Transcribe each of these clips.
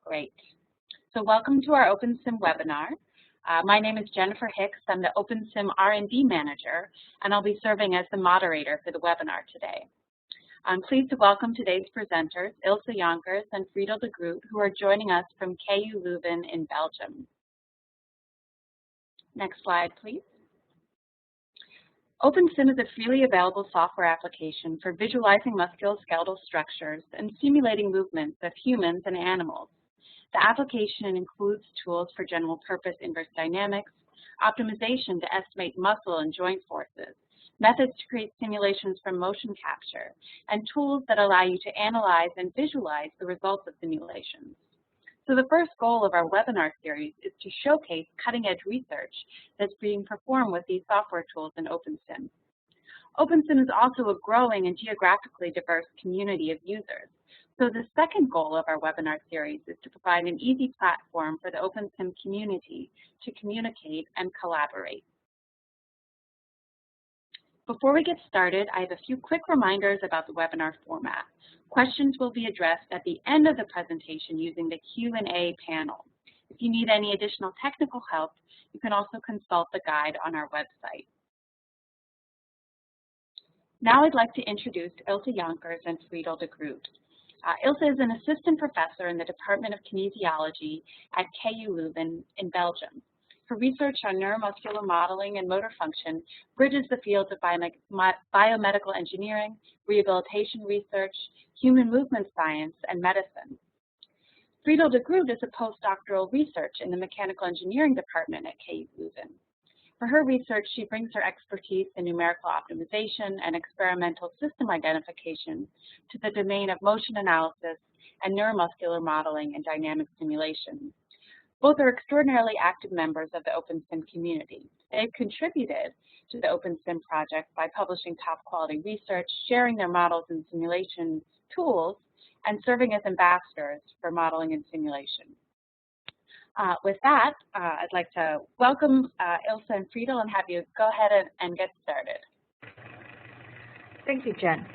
Great. So welcome to our OpenSim webinar. My name is Jennifer Hicks. I'm the OpenSim R&D Manager, and I'll be serving as the moderator for the webinar today. I'm pleased to welcome today's presenters, Ilse Jonkers and Friedl de Groote, who are joining us from KU Leuven in Belgium. Next slide, please. OpenSim is a freely available software application for visualizing musculoskeletal structures and simulating movements of humans and animals. The application includes tools for general purpose inverse dynamics, optimization to estimate muscle and joint forces, methods to create simulations from motion capture, and tools that allow you to analyze and visualize the results of simulations. So the first goal of our webinar series is to showcase cutting-edge research that's being performed with these software tools in OpenSim. OpenSim is also a growing and geographically diverse community of users. So the second goal of our webinar series is to provide an easy platform for the OpenSim community to communicate and collaborate. Before we get started, I have a few quick reminders about the webinar format. Questions will be addressed at the end of the presentation using the Q&A panel. If you need any additional technical help, you can also consult the guide on our website. Now I'd like to introduce Ilse Jonkers and Friedl de Groote. Ilse is an assistant professor in the Department of Kinesiology at KU Leuven in Belgium. Her research on neuromuscular modeling and motor function bridges the fields of biomedical engineering, rehabilitation research, human movement science, and medicine. Friedl de Groote is a postdoctoral research in the Mechanical Engineering Department at KU Leuven. For her research, she brings her expertise in numerical optimization and experimental system identification to the domain of motion analysis and neuromuscular modeling and dynamic simulation. Both are extraordinarily active members of the OpenSim community. They've contributed to the OpenSim project by publishing top quality research, sharing their models and simulation tools, and serving as ambassadors for modeling and simulation. With that, I'd like to welcome Ilse and Friedl and have you go ahead and get started. Thank you, Jen.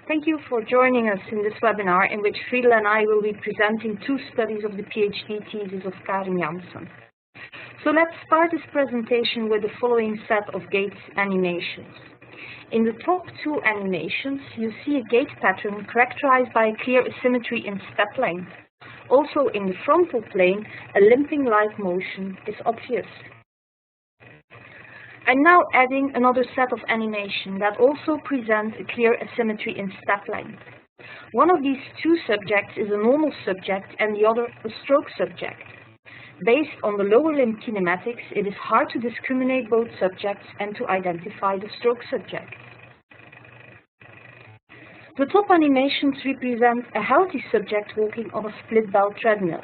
Thank you for joining us in this webinar in which Friedl and I will be presenting two studies of the PhD thesis of Karin Janssen. So let's start this presentation with the following set of gait animations. In the top two animations, you see a gait pattern characterized by a clear asymmetry in step length. Also in the frontal plane, a limping-like motion is obvious. I'm now adding another set of animation that also presents a clear asymmetry in step length. One of these two subjects is a normal subject and the other a stroke subject. Based on the lower limb kinematics, it is hard to discriminate both subjects and to identify the stroke subject. The top animations represent a healthy subject walking on a split bell treadmill.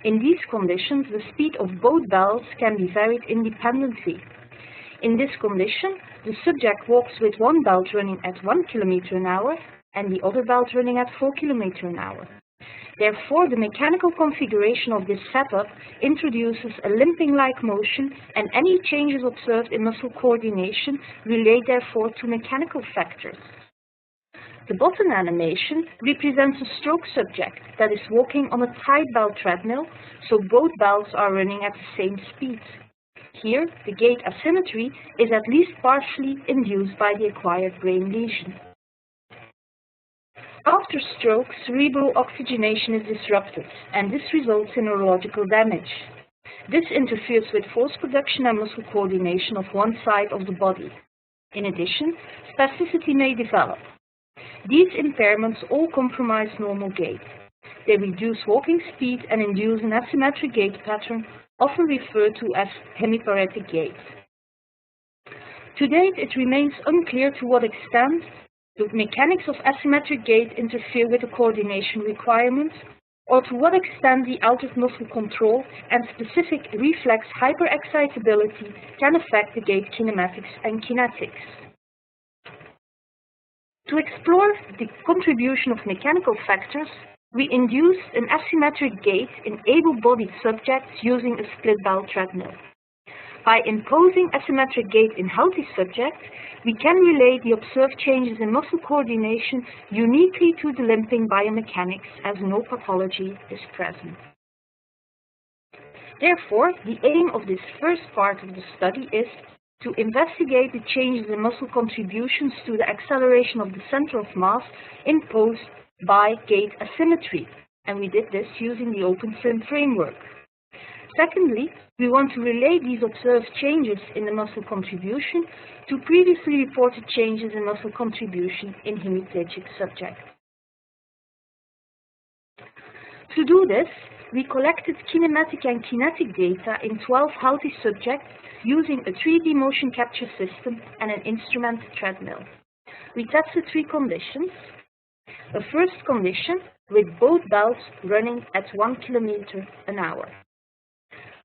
In these conditions, the speed of both bells can be varied independently. In this condition, the subject walks with one belt running at 1 km/h and the other belt running at 4 km/h. Therefore, the mechanical configuration of this setup introduces a limping-like motion, and any changes observed in muscle coordination relate therefore to mechanical factors. The bottom animation represents a stroke subject that is walking on a tight bell treadmill, so both bells are running at the same speed. Here, the gait asymmetry is at least partially induced by the acquired brain lesion. After stroke, cerebral oxygenation is disrupted, and this results in neurological damage. This interferes with force production and muscle coordination of one side of the body. In addition, spasticity may develop. These impairments all compromise normal gait. They reduce walking speed and induce an asymmetric gait pattern, often referred to as Hemiparetic Gait. To date, it remains unclear to what extent the mechanics of asymmetric gait interfere with the coordination requirements, or to what extent the altered muscle control and specific reflex hyperexcitability can affect the gait kinematics and kinetics. To explore the contribution of mechanical factors, we induced an asymmetric gait in able-bodied subjects using a split bell treadmill. By imposing asymmetric gait in healthy subjects, we can relate the observed changes in muscle coordination uniquely to the limping biomechanics, as no pathology is present. Therefore, the aim of this first part of the study is to investigate the changes in muscle contributions to the acceleration of the center of mass imposed by gait asymmetry, and we did this using the OpenSim framework. Secondly, we want to relate these observed changes in the muscle contribution to previously reported changes in muscle contribution in hemiplegic subjects. To do this, we collected kinematic and kinetic data in 12 healthy subjects using a 3D motion capture system and an instrument treadmill. We tested 3 conditions. A first condition with both belts running at 1 km an hour.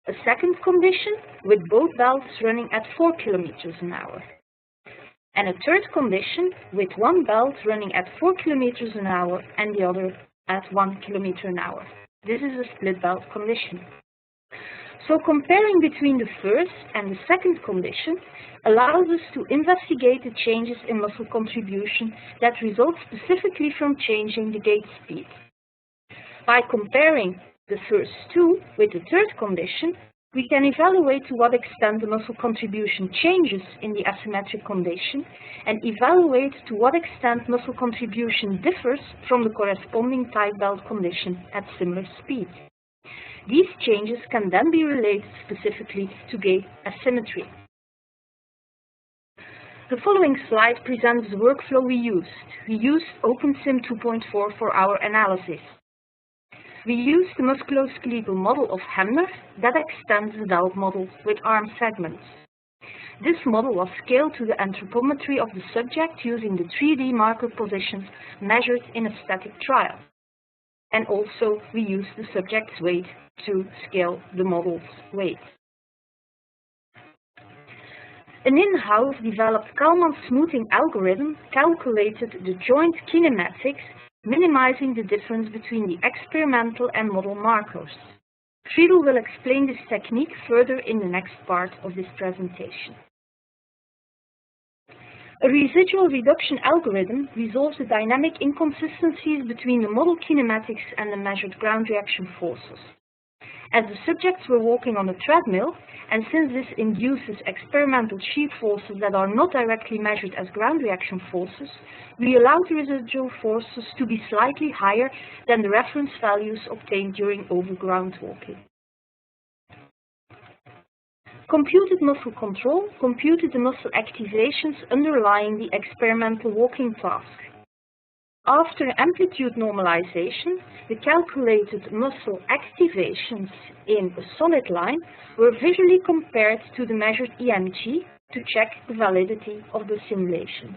A second condition with both belts running at 4 km an hour. And a third condition with one belt running at 4 km an hour and the other at 1 km an hour. This is a split belt condition. So comparing between the first and the second condition allows us to investigate the changes in muscle contribution that result specifically from changing the gait speed. By comparing the first two with the third condition, we can evaluate to what extent the muscle contribution changes in the asymmetric condition and evaluate to what extent muscle contribution differs from the corresponding tight belt condition at similar speed. These changes can then be related specifically to gait asymmetry. The following slide presents the workflow we used. We used OpenSim 2.4 for our analysis. We used the musculoskeletal model of Hemner that extends the Delp model with arm segments. This model was scaled to the anthropometry of the subject using the 3D marker positions measured in a static trial. And also we used the subject's weight to scale the model's weight. An in-house developed Kalman smoothing algorithm calculated the joint kinematics, minimizing the difference between the experimental and model markers. Friedl will explain this technique further in the next part of this presentation. A residual reduction algorithm resolves the dynamic inconsistencies between the model kinematics and the measured ground reaction forces. As the subjects were walking on a treadmill, and since this induces experimental shear forces that are not directly measured as ground reaction forces, we allowed the residual forces to be slightly higher than the reference values obtained during overground walking. Computed muscle control computed the muscle activations underlying the experimental walking task. After amplitude normalization, the calculated muscle activations in a solid line were visually compared to the measured EMG to check the validity of the simulation.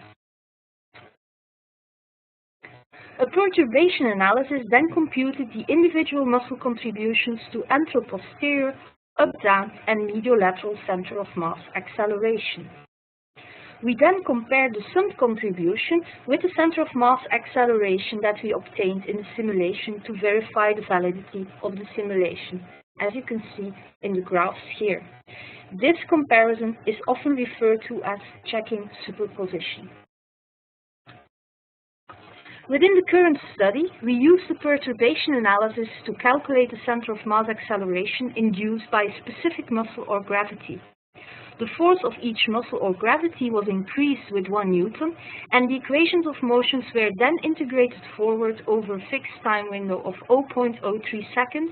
A perturbation analysis then computed the individual muscle contributions to anteroposterior, up-down and mediolateral center of mass acceleration. We then compared the summed contribution with the center of mass acceleration that we obtained in the simulation to verify the validity of the simulation, as you can see in the graphs here. This comparison is often referred to as checking superposition. Within the current study, we used the perturbation analysis to calculate the center of mass acceleration induced by a specific muscle or gravity. The force of each muscle or gravity was increased with 1 Newton, and the equations of motions were then integrated forward over a fixed time window of 0.03 seconds,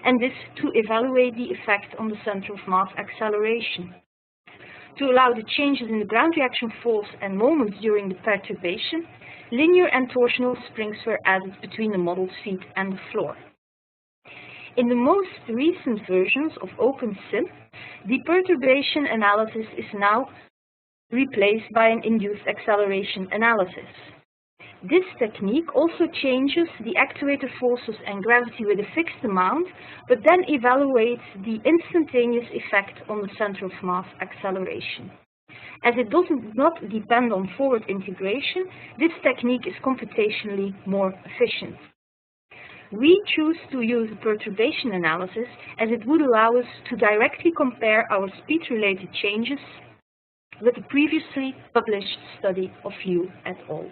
and this to evaluate the effect on the center of mass acceleration. To allow the changes in the ground reaction force and moments during the perturbation, linear and torsional springs were added between the model's feet and the floor. In the most recent versions of OpenSim, the perturbation analysis is now replaced by an induced acceleration analysis. This technique also changes the actuator forces and gravity with a fixed amount, but then evaluates the instantaneous effect on the center of mass acceleration. As it does not depend on forward integration, this technique is computationally more efficient. we choose to use a perturbation analysis as it would allow us to directly compare our speed-related changes with the previously published study of Liu et al.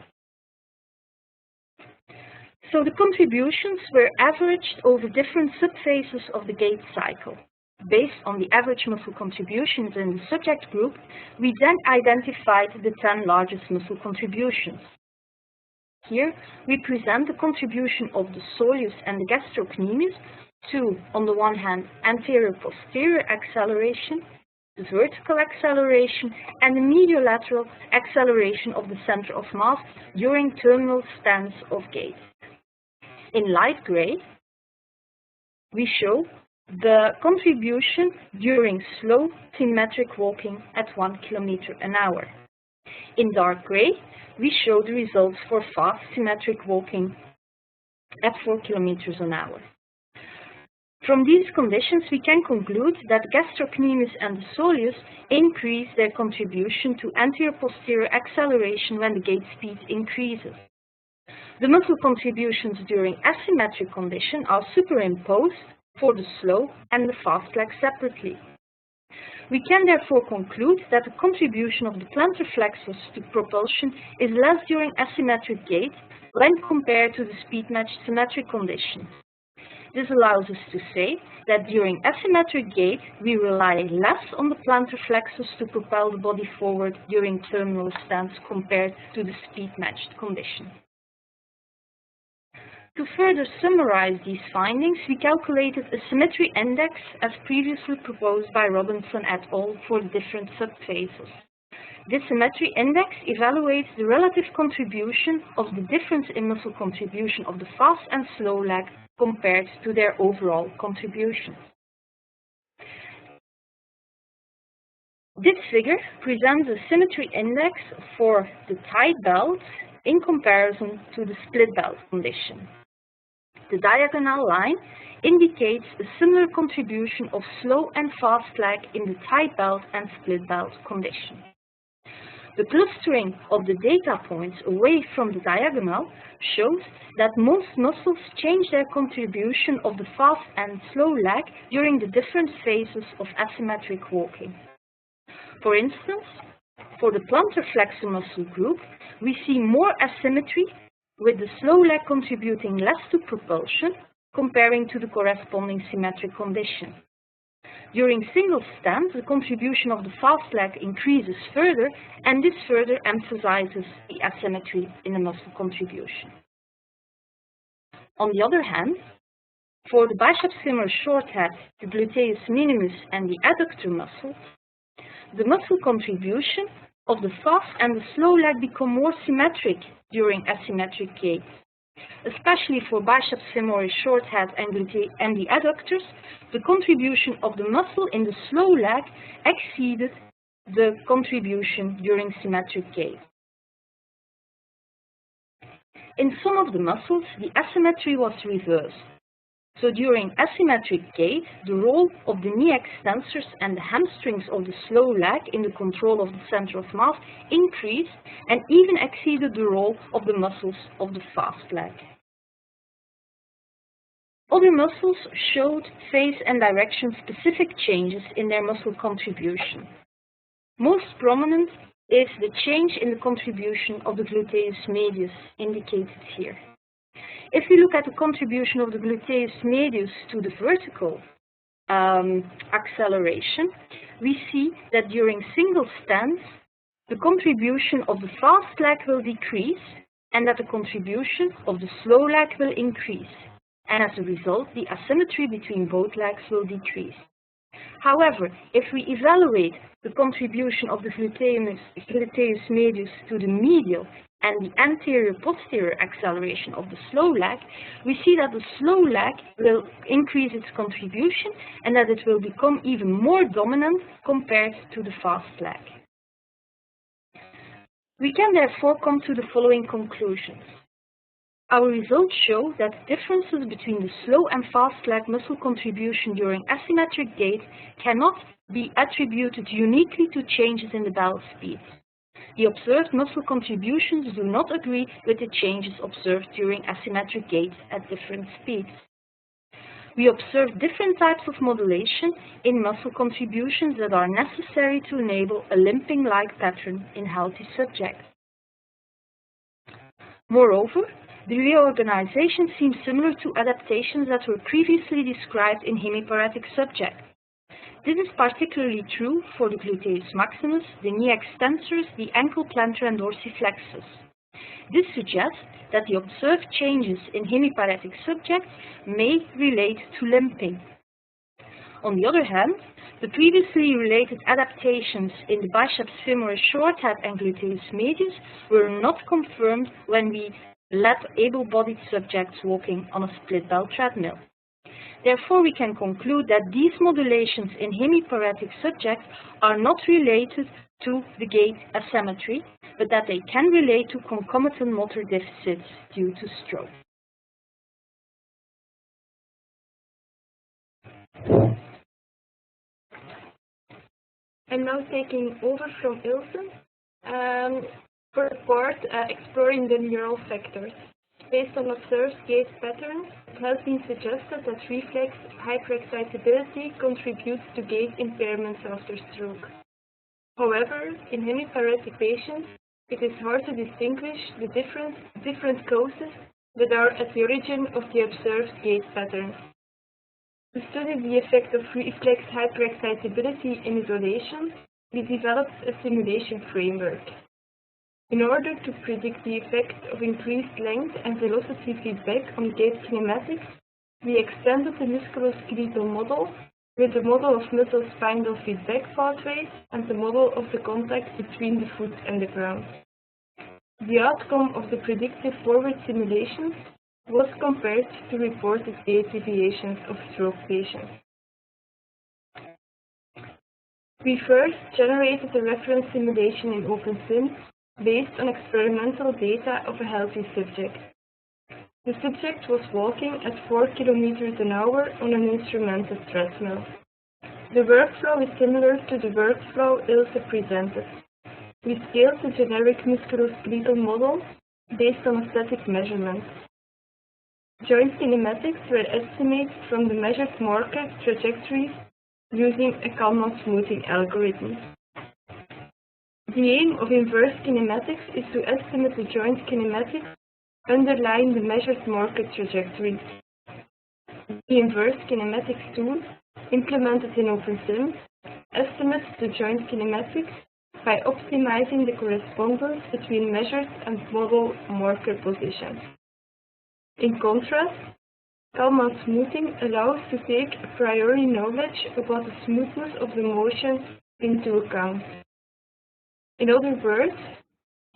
So the contributions were averaged over different subphases of the gait cycle. Based on the average muscle contributions in the subject group, we then identified the 10 largest muscle contributions. Here we present the contribution of the soleus and the gastrocnemius to, on the one hand, anterior-posterior acceleration, the vertical acceleration, and the mediolateral acceleration of the center of mass during terminal stance of gait. In light gray, we show the contribution during slow symmetric walking at 1 km/h. In dark gray, we show the results for fast symmetric walking at 4 km/h. From these conditions, we can conclude that gastrocnemius and the soleus increase their contribution to anterior-posterior acceleration when the gait speed increases. The muscle contributions during asymmetric condition are superimposed for the slow and the fast leg separately. We can therefore conclude that the contribution of the plantar flexors to propulsion is less during asymmetric gait when compared to the speed-matched symmetric conditions. This allows us to say that during asymmetric gait, we rely less on the plantar flexors to propel the body forward during terminal stance compared to the speed-matched condition. To further summarize these findings, we calculated a symmetry index as previously proposed by Robinson et al. For the different subphases. This symmetry index evaluates the relative contribution of the difference in muscle contribution of the fast and slow leg compared to their overall contributions. This figure presents a symmetry index for the tight belt in comparison to the split belt condition. The diagonal line indicates a similar contribution of slow and fast leg in the tight belt and split belt condition. The clustering of the data points away from the diagonal shows that most muscles change their contribution of the fast and slow leg during the different phases of asymmetric walking. For instance, for the plantar flexor muscle group, we see more asymmetry, with the slow leg contributing less to propulsion comparing to the corresponding symmetric condition. During single stance, the contribution of the fast leg increases further, and this further emphasizes the asymmetry in the muscle contribution. On the other hand, for the biceps femoral short head, the gluteus minimus and the adductor muscles, the muscle contribution of the fast and the slow leg become more symmetric during asymmetric gait. Especially for biceps femoral short head and the adductors, the contribution of the muscle in the slow leg exceeded the contribution during symmetric gait. In some of the muscles, the asymmetry was reversed. So during asymmetric gait, the role of the knee extensors and the hamstrings of the slow leg in the control of the center of mass increased and even exceeded the role of the muscles of the fast leg. Other muscles showed phase and direction specific changes in their muscle contribution. Most prominent is the change in the contribution of the gluteus medius indicated here. If we look at the contribution of the gluteus medius to the vertical acceleration, we see that during single stance, the contribution of the fast leg will decrease and that the contribution of the slow leg will increase. And as a result, the asymmetry between both legs will decrease. However, if we evaluate the contribution of the gluteus medius to the medial and the anterior-posterior acceleration of the slow leg, we see that the slow leg will increase its contribution and that it will become even more dominant compared to the fast leg. We can therefore come to the following conclusions. Our results show that differences between the slow and fast leg muscle contribution during asymmetric gait cannot be attributed uniquely to changes in the belt speed. The observed muscle contributions do not agree with the changes observed during asymmetric gait at different speeds. We observe different types of modulation in muscle contributions that are necessary to enable a limping-like pattern in healthy subjects. Moreover, the reorganization seems similar to adaptations that were previously described in hemiparetic subjects. This is particularly true for the gluteus maximus, the knee extensors, the ankle plantar and dorsiflexus. This suggests that the observed changes in hemiparetic subjects may relate to limping. On the other hand, the previously related adaptations in the biceps femoris short head and gluteus medius were not confirmed when we let able-bodied subjects walking on a split bell treadmill. Therefore, we can conclude that these modulations in hemiparetic subjects are not related to the gait asymmetry, but that they can relate to concomitant motor deficits due to stroke. I'm now taking over from Ilse for the part exploring the neural factors. Based on observed gait patterns, it has been suggested that reflex hyperexcitability contributes to gait impairments after stroke. However, in hemiparetic patients, it is hard to distinguish the different causes that are at the origin of the observed gait patterns. To study the effect of reflex hyperexcitability in isolation, we developed a simulation framework. In order to predict the effect of increased length and velocity feedback on gait kinematics, we extended the musculoskeletal model with the model of muscle spindle feedback pathways and the model of the contact between the foot and the ground. The outcome of the predictive forward simulations was compared to reported gait deviations of stroke patients. We first generated a reference simulation in OpenSim based on experimental data of a healthy subject. The subject was walking at 4 km an hour on an instrumented treadmill. The workflow is similar to the workflow Ilse presented. We scaled the generic musculoskeletal model based on static measurements. Joint kinematics were estimated from the measured marker trajectories using a Kalman smoothing algorithm. The aim of inverse kinematics is to estimate the joint kinematics underlying the measured marker trajectories. The inverse kinematics tool, implemented in OpenSim, estimates the joint kinematics by optimizing the correspondence between measured and model marker positions. In contrast, Kalman smoothing allows to take a priori knowledge about the smoothness of the motion into account. In other words,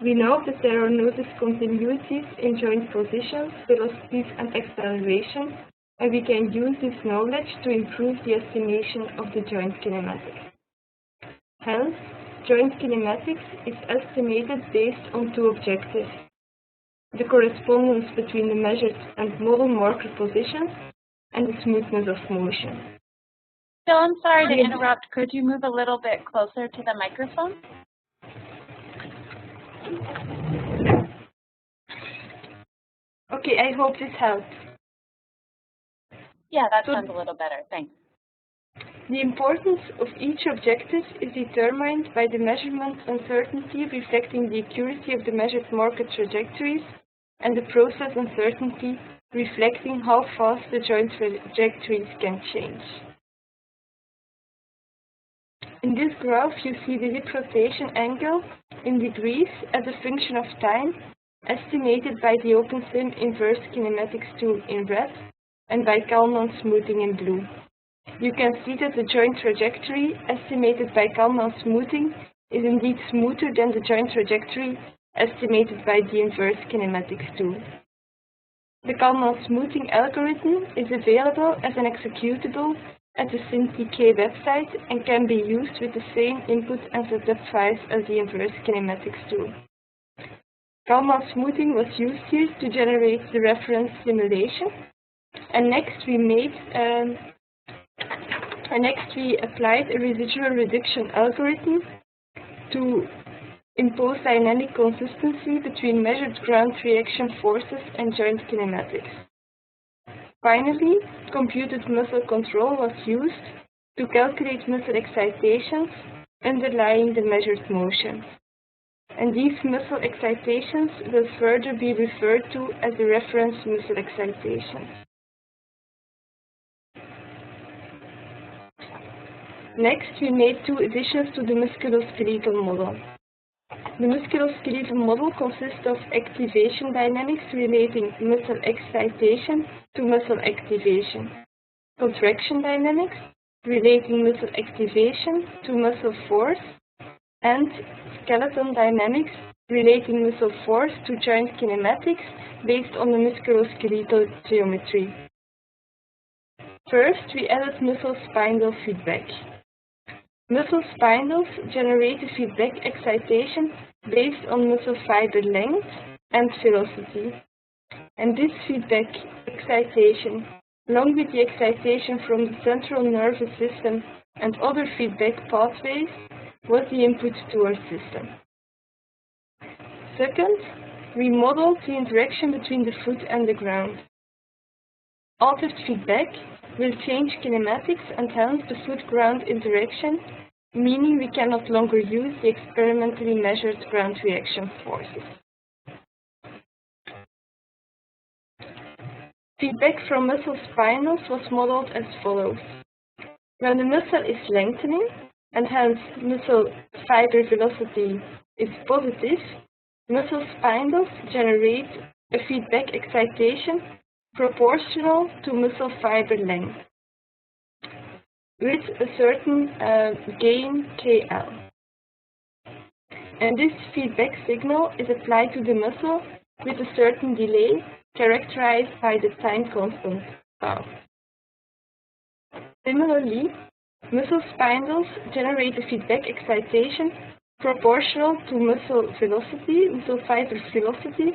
we know that there are no discontinuities in joint positions, velocities and acceleration, and we can use this knowledge to improve the estimation of the joint kinematics. Hence, joint kinematics is estimated based on two objectives: the correspondence between the measured and model marker positions and the smoothness of motion. Phil, I'm sorry to interrupt. Could you move a little bit closer to the microphone? Okay, I hope this helps. Yeah, that sounds a little better. Thanks. The importance of each objective is determined by the measurement uncertainty reflecting the accuracy of the measured marker trajectories and the process uncertainty reflecting how fast the joint trajectories can change. In this graph, you see the hip rotation angle in degrees as a function of time, estimated by the OpenSim inverse kinematics tool in red and by Kalman smoothing in blue. You can see that the joint trajectory estimated by Kalman smoothing is indeed smoother than the joint trajectory estimated by the inverse kinematics tool. The Kalman smoothing algorithm is available as an executable at the SimTK website and can be used with the same input and setup files as the inverse kinematics tool. Kalman smoothing was used here to generate the reference simulation, and next we applied a residual reduction algorithm to impose dynamic consistency between measured ground reaction forces and joint kinematics. Finally, computed muscle control was used to calculate muscle excitations underlying the measured motion. And these muscle excitations will further be referred to as the reference muscle excitations. Next, we made two additions to the musculoskeletal model. The musculoskeletal model consists of activation dynamics relating muscle excitation to muscle activation, contraction dynamics relating muscle activation to muscle force, and skeleton dynamics relating muscle force to joint kinematics based on the musculoskeletal geometry. First, we added muscle spindle feedback. Muscle spindles generate a feedback excitation based on muscle fiber length and velocity. And this feedback excitation, along with the excitation from the central nervous system and other feedback pathways, was the input to our system. Second, we modeled the interaction between the foot and the ground. Altered feedback will change kinematics and hence the foot-ground interaction, meaning we can no longer use the experimentally measured ground reaction forces. Feedback from muscle spindles was modeled as follows. When the muscle is lengthening, and hence muscle fiber velocity is positive, muscle spindles generate a feedback excitation proportional to muscle fiber length, with a certain gain KL. And this feedback signal is applied to the muscle with a certain delay characterized by the time constant tau. Similarly, muscle spindles generate a feedback excitation proportional to muscle velocity, muscle fiber velocity,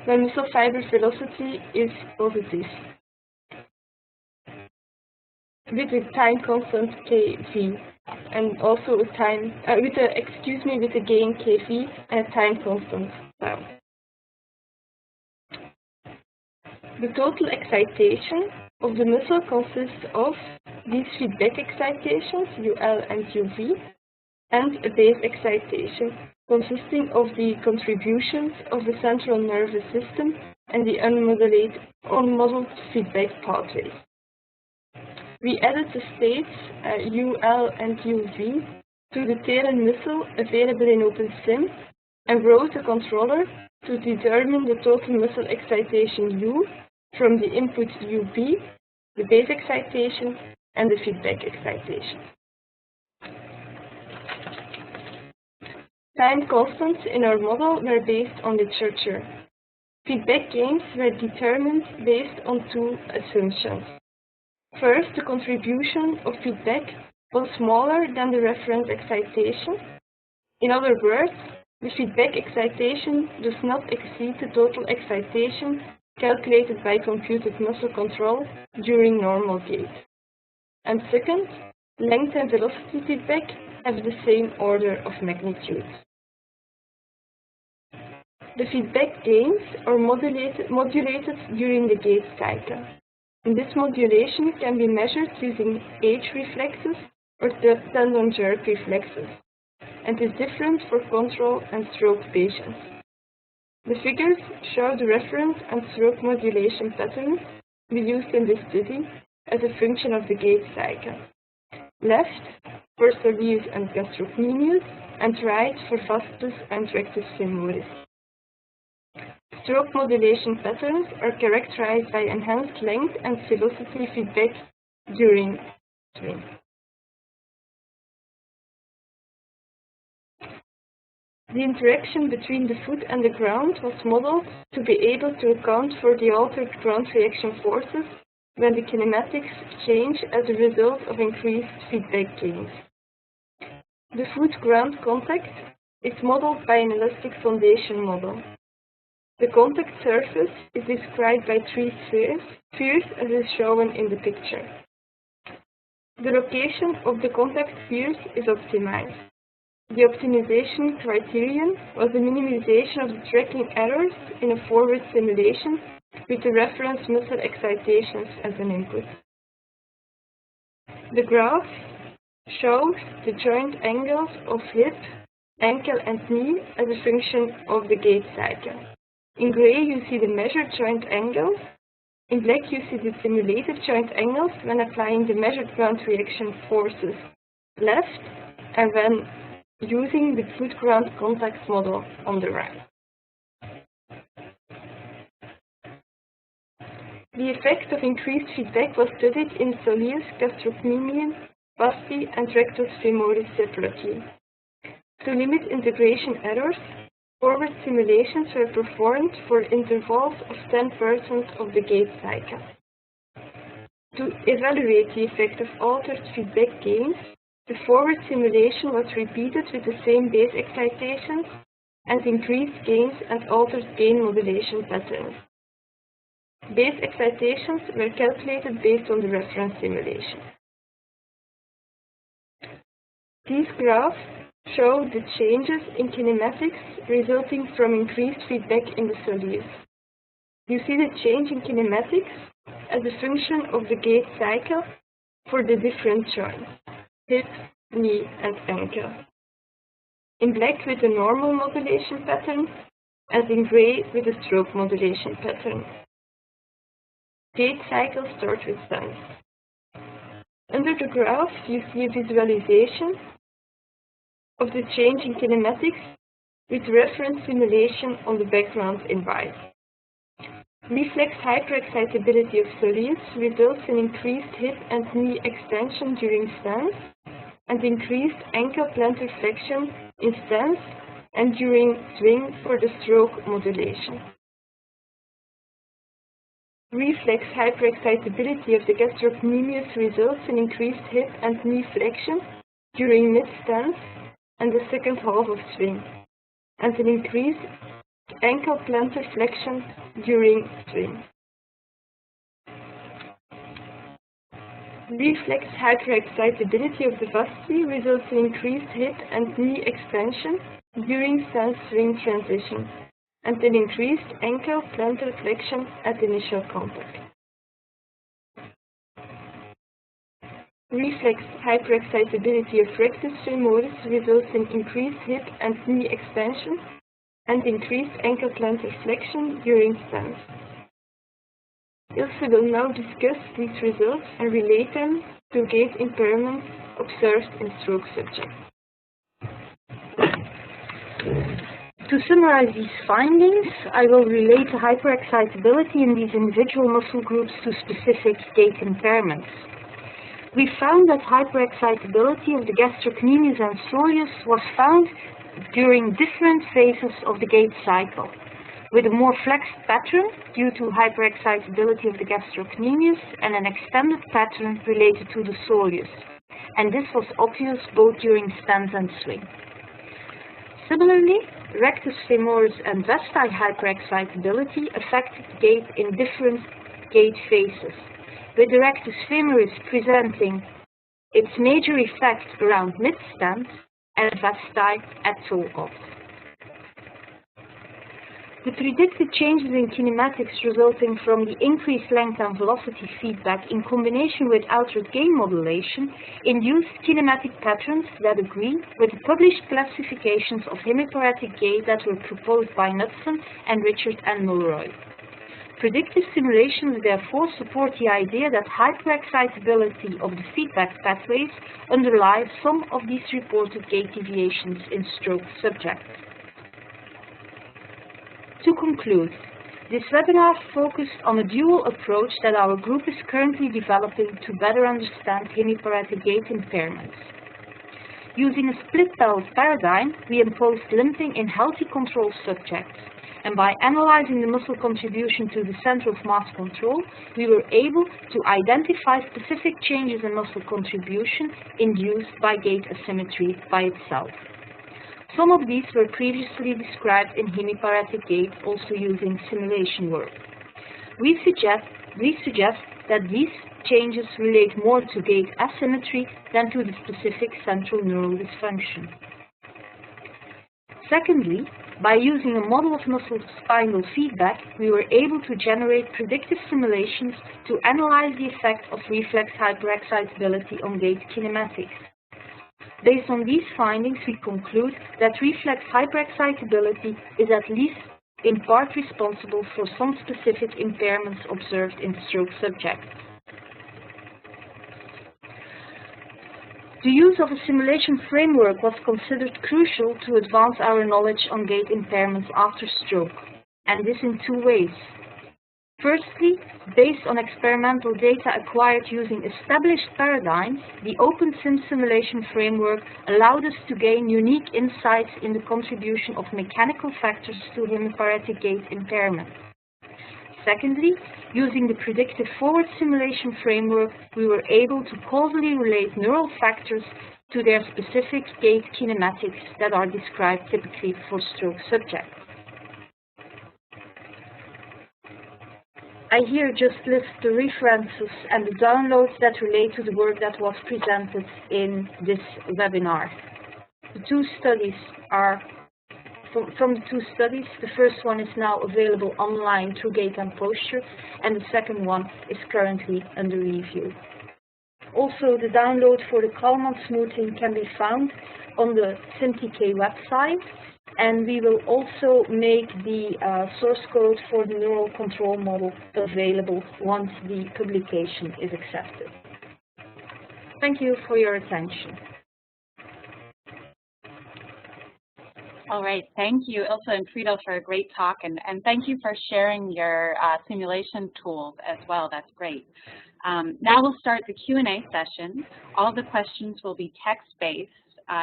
when muscle fiber velocity is positive, with a time constant kV, and also a time with a gain kV and a time constant tau. The total excitation of the muscle consists of these feedback excitations, UL and UV, and a base excitation, consisting of the contributions of the central nervous system and the unmodeled feedback pathways. We added the states UL and UV to the tail and muscle available in OpenSim and wrote a controller to determine the total muscle excitation U from the input UB, the base excitation, and the feedback excitation. Time constants in our model were based on literature. Feedback gains were determined based on two assumptions. First, the contribution of feedback was smaller than the reference excitation. In other words, the feedback excitation does not exceed the total excitation calculated by computed muscle control during normal gait. And second, length and velocity feedback have the same order of magnitude. The feedback gains are modulated during the gait cycle. And this modulation can be measured using age reflexes or tendon jerk reflexes, and is different for control and stroke patients. The figures show the reference and stroke modulation patterns we used in this study as a function of the gait cycle. Left for soleus and gastrocnemius, and right for vastus and rectus femoris. Stroke modulation patterns are characterized by enhanced length and velocity feedback during swing. The interaction between the foot and the ground was modeled to be able to account for the altered ground reaction forces when the kinematics change as a result of increased feedback gains. The foot-ground contact is modeled by an elastic foundation model. The contact surface is described by three spheres as is shown in the picture. The location of the contact spheres is optimized. The optimization criterion was the minimization of the tracking errors in a forward simulation with the reference muscle excitations as an input. The graph shows the joint angles of hip, ankle and knee as a function of the gait cycle. In gray you see the measured joint angles. In black you see the simulated joint angles when applying the measured ground reaction forces left and when using the foot-ground contact model on the right. The effect of increased feedback was studied in soleus, gastrocnemius, vasti and rectus femoris separately. To limit integration errors, forward simulations were performed for intervals of 10% of the gait cycle. To evaluate the effect of altered feedback gains, the forward simulation was repeated with the same base excitations and increased gains and altered gain modulation patterns. Base excitations were calculated based on the reference simulation. These graphs show the changes in kinematics resulting from increased feedback in the soleus. You see the change in kinematics as a function of the gait cycle for the different joints, hip, knee and ankle. In black with a normal modulation pattern and in gray with a stroke modulation pattern. Gait cycle starts with stance. Under the graph you see a visualization of the change in kinematics with reference simulation on the background in white. Reflex hyperexcitability of soleus results in increased hip and knee extension during stance and increased ankle plantar flexion in stance and during swing for the stroke modulation. Reflex hyperexcitability of the gastrocnemius results in increased hip and knee flexion during mid-stance and the second half of swing, and an increased ankle plantar flexion during swing. Reflex hyperexcitability of the vasti results in increased hip and knee extension during stance-swing transition, and an increased ankle plantar flexion at initial contact. Reflex hyperexcitability of rectus femoris results in increased hip and knee extension and increased ankle plantar flexion during stance. Ilse will now discuss these results and relate them to gait impairments observed in stroke subjects. To summarize these findings, I will relate the hyperexcitability in these individual muscle groups to specific gait impairments. We found that hyperexcitability of the gastrocnemius and soleus was found during different phases of the gait cycle, with a more flexed pattern due to hyperexcitability of the gastrocnemius and an extended pattern related to the soleus, and this was obvious both during stance and swing. Similarly, rectus femoris and vasti hyperexcitability affected gait in different gait phases, with the rectus femoris presenting its major effect around mid-stance and vasti at toe off. The predicted changes in kinematics resulting from the increased length and velocity feedback in combination with altered gain modulation induced kinematic patterns that agree with the published classifications of hemiparetic gait that were proposed by Knudsen and Richard and Mulroy. Predictive simulations therefore support the idea that hyperexcitability of the feedback pathways underlie some of these reported gait deviations in stroke subjects. To conclude, this webinar focused on a dual approach that our group is currently developing to better understand hemiparetic gait impairments. Using a split belt paradigm, we imposed limping in healthy control subjects, and by analyzing the muscle contribution to the center of mass control, we were able to identify specific changes in muscle contribution induced by gait asymmetry by itself. Some of these were previously described in hemiparetic gait, also using simulation work. We suggest that these changes relate more to gait asymmetry than to the specific central neural dysfunction. Secondly, by using a model of muscle spinal feedback, we were able to generate predictive simulations to analyze the effect of reflex hyperexcitability on gait kinematics. Based on these findings, we conclude that reflex hyperexcitability is at least in part responsible for some specific impairments observed in stroke subjects. The use of a simulation framework was considered crucial to advance our knowledge on gait impairments after stroke, and this in two ways. Firstly, based on experimental data acquired using established paradigms, the OpenSim simulation framework allowed us to gain unique insights in the contribution of mechanical factors to hemiparetic gait impairment. Secondly, using the predictive forward simulation framework, we were able to causally relate neural factors to their specific gait kinematics that are described typically for stroke subjects. I here just list the references and the downloads that relate to the work that was presented in this webinar. The two studies are from the two studies. The first one is now available online through Gait and Posture, and the second one is currently under review. Also, the download for the Kalman smoothing can be found on the SimTK website, and we will also make the source code for the neural control model available once the publication is accepted. Thank you for your attention. All right, thank you, Ilse and Friedl, for a great talk, and thank you for sharing your simulation tools as well. That's great. Now we'll start the Q&A session. All the questions will be text-based.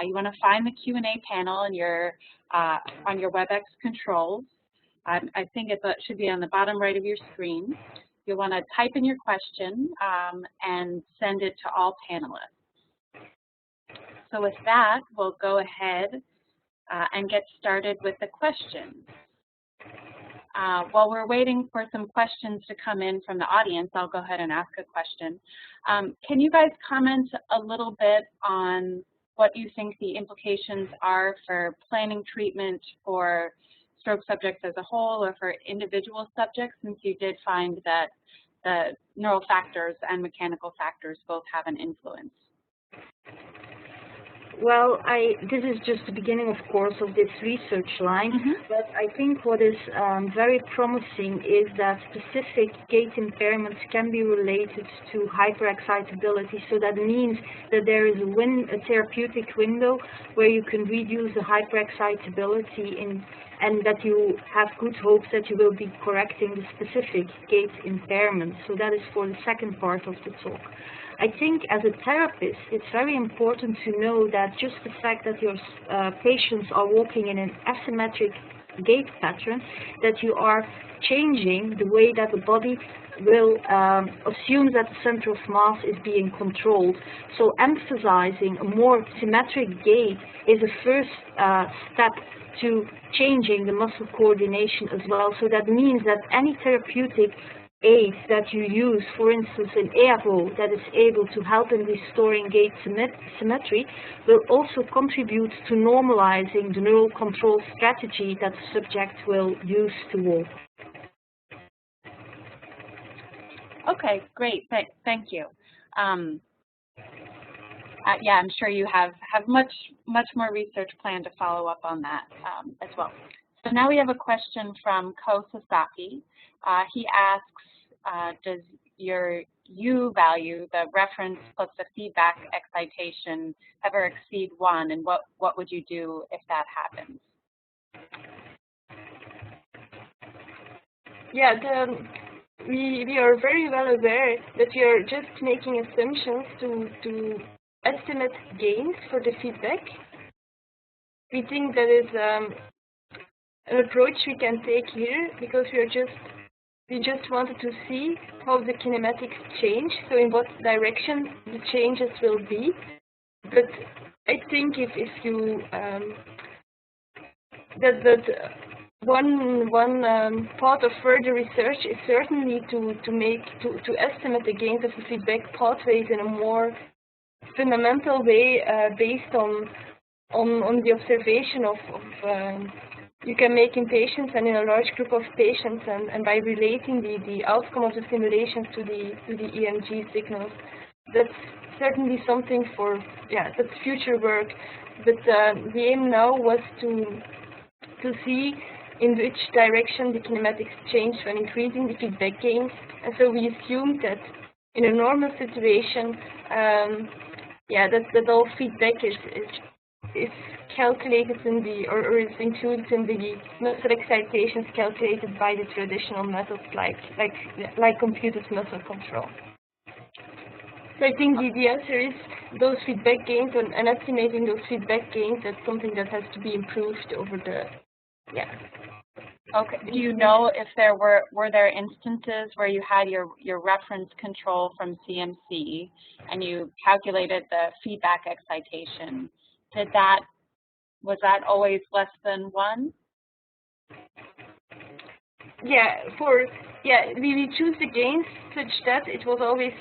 You want to find the Q&A panel on your WebEx controls. I think it should be on the bottom right of your screen. You'll want to type in your question and send it to all panelists. So with that, we'll go ahead and get started with the questions. While we're waiting for some questions to come in from the audience, I'll go ahead and ask a question. Can you guys comment a little bit on what you think the implications are for planning treatment for stroke subjects as a whole or for individual subjects, since you did find that the neural factors and mechanical factors both have an influence? Well, this is just the beginning, of course, of this research line, but I think what is very promising is that specific gait impairments can be related to hyperexcitability. So that means that there is a therapeutic window where you can reduce the hyperexcitability and that you have good hopes that you will be correcting the specific gait impairment. So that is for the second part of the talk. I think as a therapist, it's very important to know that just the fact that your patients are walking in an asymmetric gait pattern, that you are changing the way that the body will assume that the center of mass is being controlled. So emphasizing a more symmetric gait is a first step to changing the muscle coordination as well. So that means that any therapeutic aid that you use, for instance, an aero that is able to help in restoring gait symmetry, will also contribute to normalizing the neural control strategy that the subject will use to walk. Okay, great. Thank you. Yeah, I'm sure you have much more research planned to follow up on that as well. So now we have a question from Ko Sasaki. He asks, does your U value, the reference plus the feedback excitation, ever exceed 1, and what would you do if that happens? Yeah, we are very well aware that we are just making assumptions to estimate gains for the feedback. We think that is an approach we can take here because we just wanted to see how the kinematics change, so in what direction the changes will be. But I think if you that one part of further research is certainly to estimate the gains of the feedback pathways in a more fundamental way based on on the observation of you can make in patients and in a large group of patients, and by relating the outcome of the simulations to the EMG signals. That's certainly something for, that's future work. But the aim now was to see in which direction the kinematics change when increasing the feedback gains. And so we assumed that in a normal situation, that all feedback is calculated in or is included in the muscle excitations calculated by the traditional methods like computed muscle control. So I think the answer is those feedback gains and estimating those feedback gains. That's something that has to be improved over the Okay. Do you know if there were there instances where you had your reference control from CMC and you calculated the feedback excitation? Was that always less than 1? We choose the gains such that it was always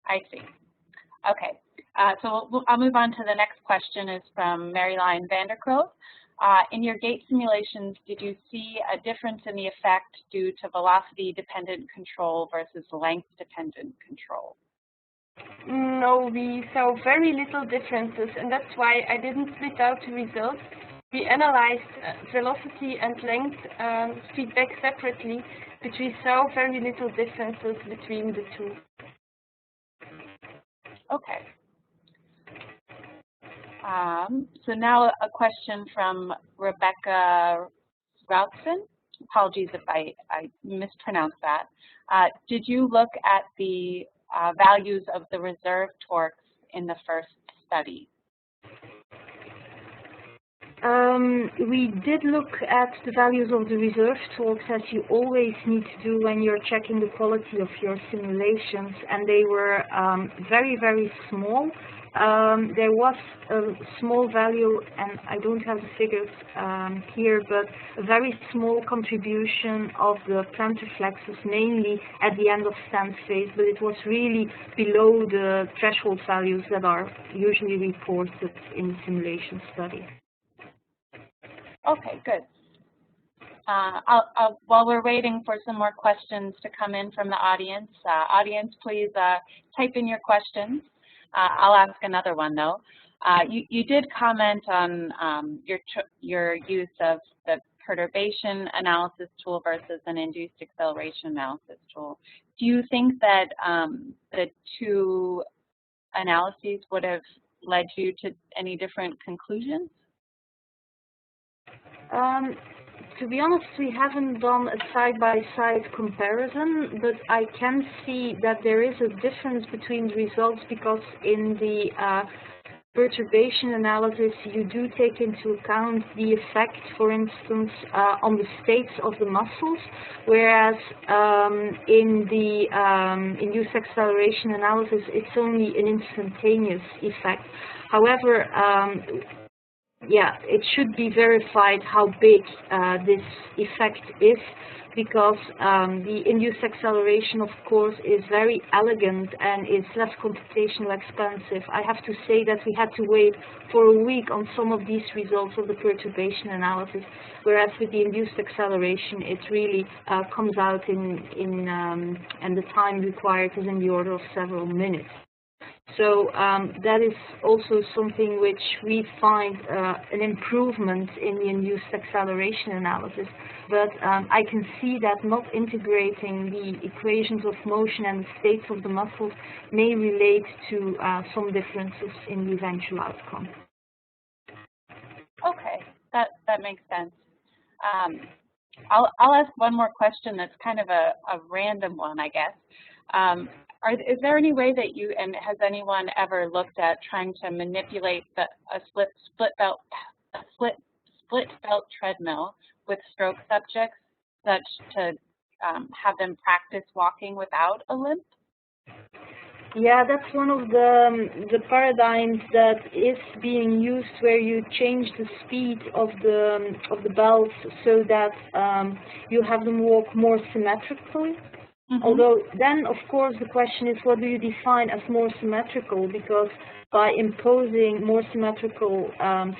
I see. Okay. So I'll move on to the next question. Is from Maryline Vanderkroot. In your gait simulations, did you see a difference in the effect due to velocity-dependent control versus length-dependent control? No, we saw very little differences, and that's why I didn't split out the results. We analyzed velocity and length feedback separately, but we saw very little differences between the two. Okay. So now a question from Rebecca Routson. Apologies if I mispronounced that. Did you look at the values of the reserve torques in the first study? We did look at the values of the reserve torques, as you always need to do when you're checking the quality of your simulations, and they were very, very small. There was a small value, and I don't have the figures here, but a very small contribution of the plantar flexors, mainly at the end of stand phase, but it was really below the threshold values that are usually reported in the simulation study. Okay, good. While we're waiting for some more questions to come in from the audience, please type in your questions. I'll ask another one though. You did comment on your use of the perturbation analysis tool versus an induced acceleration analysis tool. Do you think that the two analyses would have led you to any different conclusions? To be honest, we haven't done a side-by-side comparison, but I can see that there is a difference between the results, because in the perturbation analysis you do take into account the effect, for instance, on the states of the muscles, whereas in the induced acceleration analysis it's only an instantaneous effect. However, it should be verified how big this effect is, because the induced acceleration, of course, is very elegant and is less computational expensive. I have to say that we had to wait for a week on some of these results of the perturbation analysis, whereas with the induced acceleration, it really comes out and the time required is in the order of several minutes. So that is also something which we find an improvement in the induced acceleration analysis. But I can see that not integrating the equations of motion and the states of the muscles may relate to some differences in the eventual outcome. Okay, that makes sense. I'll ask one more question that's kind of a random one, I guess. Is there any way that has anyone ever looked at trying to manipulate a split belt treadmill with stroke subjects, such to have them practice walking without a limp? Yeah, that's one of the paradigms that is being used, where you change the speed of the belts so that you have them walk more symmetrically. Although then, of course, the question is, what do you define as more symmetrical? Because by imposing more symmetrical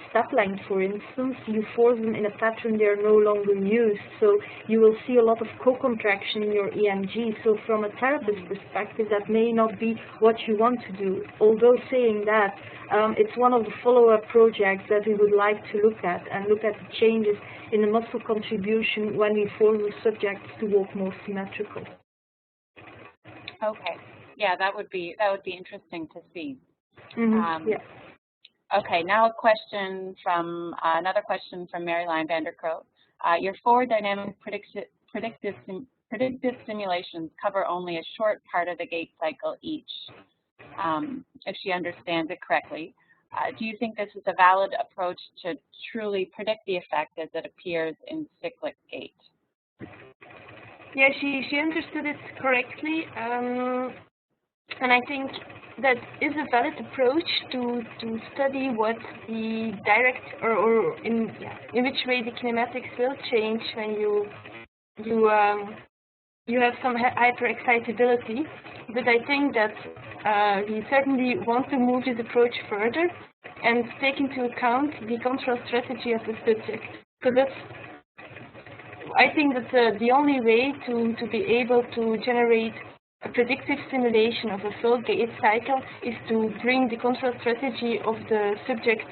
step length, for instance, you force them in a pattern they are no longer used. So you will see a lot of co-contraction in your EMG. So from a therapist perspective, that may not be what you want to do. Although saying that, it's one of the follow-up projects that we would like to look at, and look at the changes in the muscle contribution when we force the subjects to walk more symmetrical. Okay. Yeah, that would be interesting to see. Yeah. Okay, now another question from Maryline van der Kroot. Your forward dynamic predictive simulations cover only a short part of the gait cycle each, if she understands it correctly. Do you think this is a valid approach to truly predict the effect as it appears in cyclic gait? Yeah, she understood it correctly, and I think that is a valid approach to study what the direct or in which way the kinematics will change when you have some hyperexcitability. But I think that we certainly want to move this approach further and take into account the control strategy of the subject. So I think that the only way to be able to generate a predictive simulation of a full gait cycle is to bring the control strategy of the subject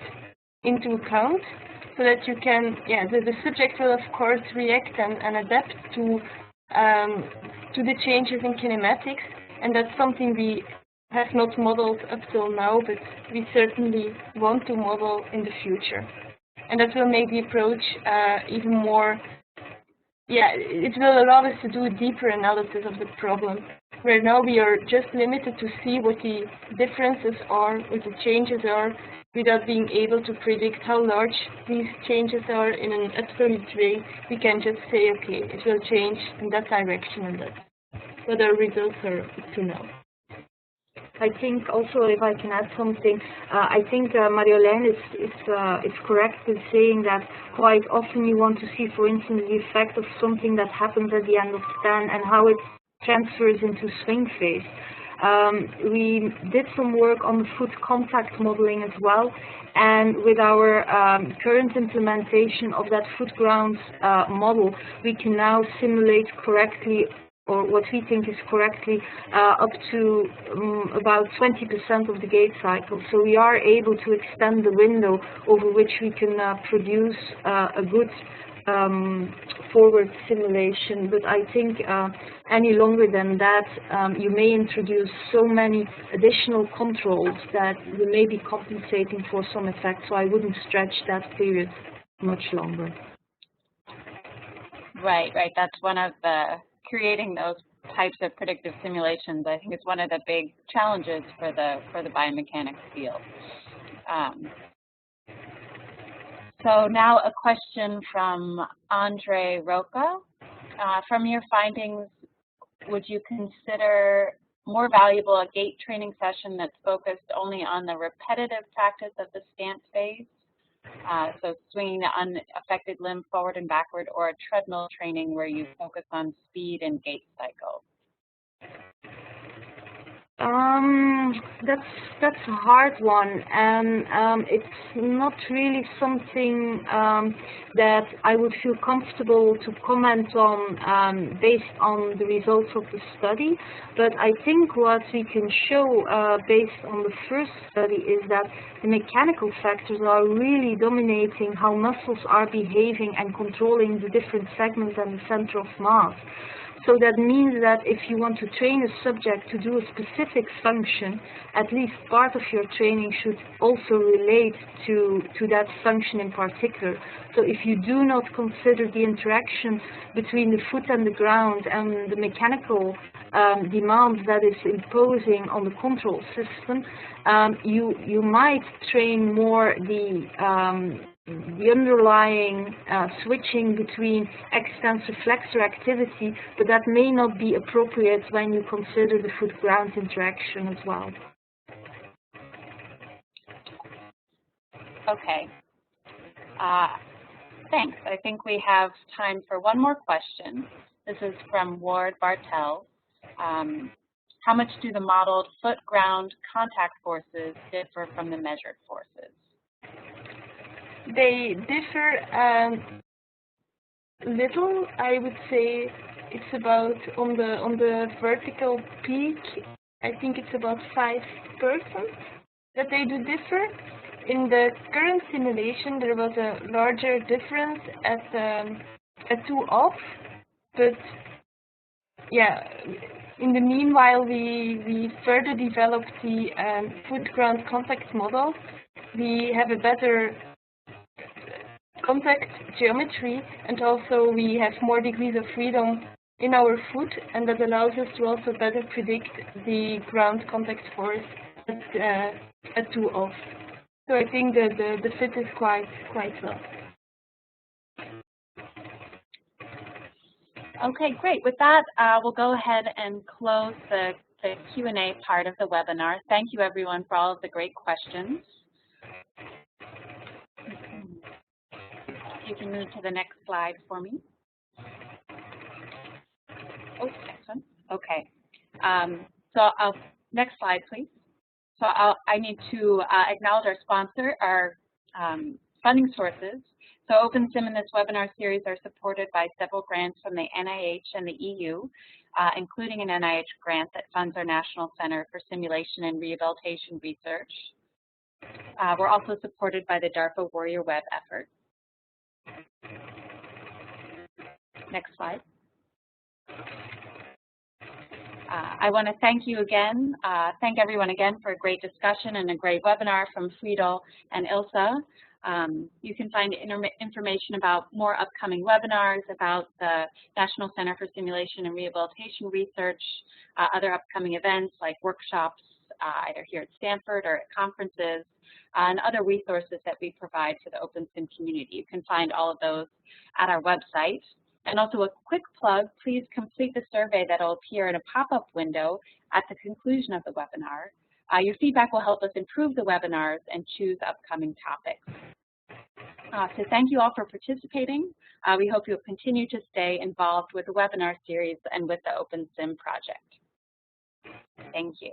into account, so that you can, the subject will of course react and adapt to the changes in kinematics, and that's something we have not modeled up till now, but we certainly want to model in the future. And that will make the approach even more, it will allow us to do a deeper analysis of the problem, where now we are just limited to see what the differences are, what the changes are, without being able to predict how large these changes are in an absolute way. We can just say, okay, it will change in that direction, and that's what our results are up to now. I think also, if I can add something, I think Marjolein is correct in saying that quite often you want to see, for instance, the effect of something that happens at the end of span and how it transfers into swing phase. We did some work on the foot contact modeling as well, and with our current implementation of that foot ground model, we can now simulate correctly, or what we think is correctly, up to about 20% of the gait cycle. So we are able to extend the window over which we can produce a good forward simulation. But I think any longer than that, you may introduce so many additional controls that you may be compensating for some effect. So I wouldn't stretch that period much longer. Right. That's one of the creating those types of predictive simulations. I think it's one of the big challenges for the biomechanics field. So now a question from Andre Roca. From your findings, would you consider more valuable a gait training session that's focused only on the repetitive practice of the stance phase? So swinging the unaffected limb forward and backward, or a treadmill training where you focus on speed and gait cycle? That's a hard one, and it's not really something that I would feel comfortable to comment on based on the results of the study. But I think what we can show based on the first study is that the mechanical factors are really dominating how muscles are behaving and controlling the different segments and the center of mass. So that means that if you want to train a subject to do a specific function, at least part of your training should also relate to that function in particular. So if you do not consider the interaction between the foot and the ground and the mechanical demands that is imposing on the control system, you might train more the underlying switching between extensor flexor activity, but that may not be appropriate when you consider the foot-ground interaction as well. Okay. Thanks. I think we have time for one more question. This is from Ward Bartel. How much do the modeled foot-ground contact forces differ from the measured forces? They differ little. I would say it's about on the vertical peak. I think it's about 5% that they do differ. In the current simulation, there was a larger difference at 2 off, but yeah. In the meanwhile, we further developed the foot-ground contact model. We have a better contact geometry, and also we have more degrees of freedom in our foot, and that allows us to also better predict the ground contact force at 2 off. So I think that the fit is quite well. Okay, great. With that, we'll go ahead and close the Q&A part of the webinar. Thank you, everyone, for all of the great questions. You can move to the next slide for me. Oh, next one. Okay. Next slide, please. So I need to acknowledge our sponsor, our funding sources. So OpenSim and this webinar series are supported by several grants from the NIH and the EU, including an NIH grant that funds our National Center for Simulation and Rehabilitation Research. We're also supported by the DARPA Warrior Web effort. Next slide. I want to thank you again, thank everyone again for a great discussion and a great webinar from Friedl and Ilse. You can find information about more upcoming webinars, about the National Center for Simulation and Rehabilitation Research, other upcoming events like workshops, either here at Stanford or at conferences, and other resources that we provide to the OpenSim community. You can find all of those at our website. And also a quick plug, please complete the survey that will appear in a pop-up window at the conclusion of the webinar. Your feedback will help us improve the webinars and choose upcoming topics. So thank you all for participating. We hope you'll continue to stay involved with the webinar series and with the OpenSim project. Thank you.